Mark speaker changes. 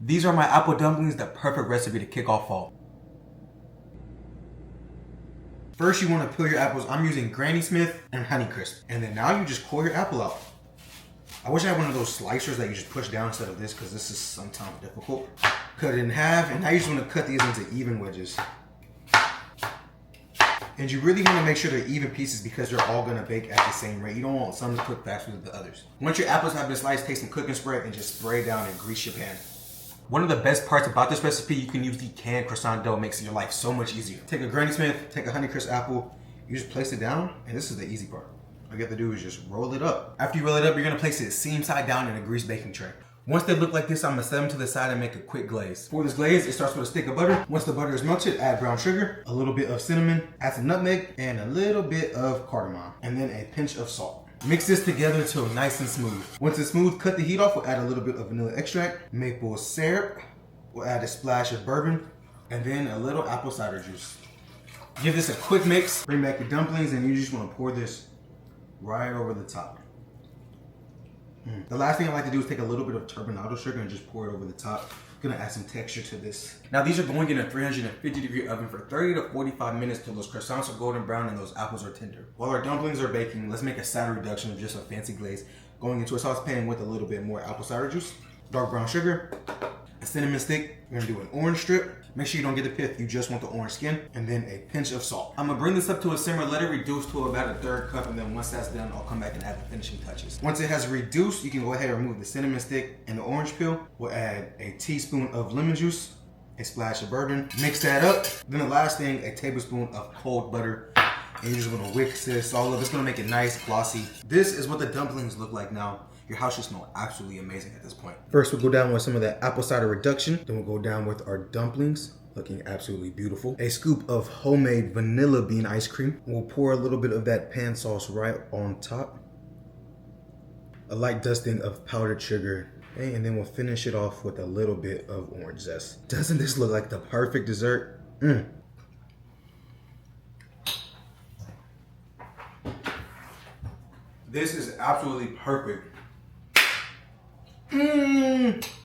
Speaker 1: These are my apple dumplings, the perfect recipe to kick off fall. First, you want to peel your apples. I'm using Granny Smith and Honeycrisp. And then now you just core your apple out. I wish I had one of those slicers that you just push down instead of this, because this is sometimes difficult. Cut it in half, and now you just want to cut these into even wedges. And you really want to make sure they're even pieces because they're all going to bake at the same rate. You don't want some to cook faster than the others. Once your apples have been sliced, take some cooking spray and just spray down and grease your pan. One of the best parts about this recipe, you can use the canned croissant dough. It makes your life so much easier. Take a Granny Smith, take a Honeycrisp apple, you just place it down, and this is the easy part. All you have to do is just roll it up. After you roll it up, you're going to place it seam side down in a greased baking tray. Once they look like this, I'm going to set them to the side and make a quick glaze. For this glaze, it starts with a stick of butter. Once the butter is melted, add brown sugar, a little bit of cinnamon, add some nutmeg, and a little bit of cardamom, and then a pinch of salt. Mix this together until nice and smooth. Once it's smooth, cut the heat off. We'll add a little bit of vanilla extract, maple syrup. We'll add a splash of bourbon, and then a little apple cider juice. Give this a quick mix. Bring back your dumplings, and you just want to pour this right over the top. The last thing I like to do is take a little bit of turbinado sugar and just pour it over the top. Gonna add some texture to this. Now these are going in a 350-degree oven for 30 to 45 minutes till those croissants are golden brown and those apples are tender. While our dumplings are baking, let's make a side reduction of just a fancy glaze. Going into a saucepan with a little bit more apple cider juice, dark brown sugar, a cinnamon stick. We're gonna do an orange strip. Make sure you don't get the pith, you just want the orange skin, and then a pinch of salt. I'm gonna bring this up to a simmer, let it reduce to about a third cup, and then once that's done, I'll come back and add the finishing touches. Once it has reduced, you can go ahead and remove the cinnamon stick and the orange peel. We'll add a teaspoon of lemon juice, a splash of bourbon, mix that up. Then the last thing, a tablespoon of cold butter. And you just wanna whisk this all up. It's gonna make it nice, glossy. This is what the dumplings look like now. Your house should smell absolutely amazing at this point. First, we'll go down with some of that apple cider reduction. Then we'll go down with our dumplings, looking absolutely beautiful. A scoop of homemade vanilla bean ice cream. We'll pour a little bit of that pan sauce right on top. A light dusting of powdered sugar. Okay, and then we'll finish it off with a little bit of orange zest. Doesn't this look like the perfect dessert? This is absolutely perfect.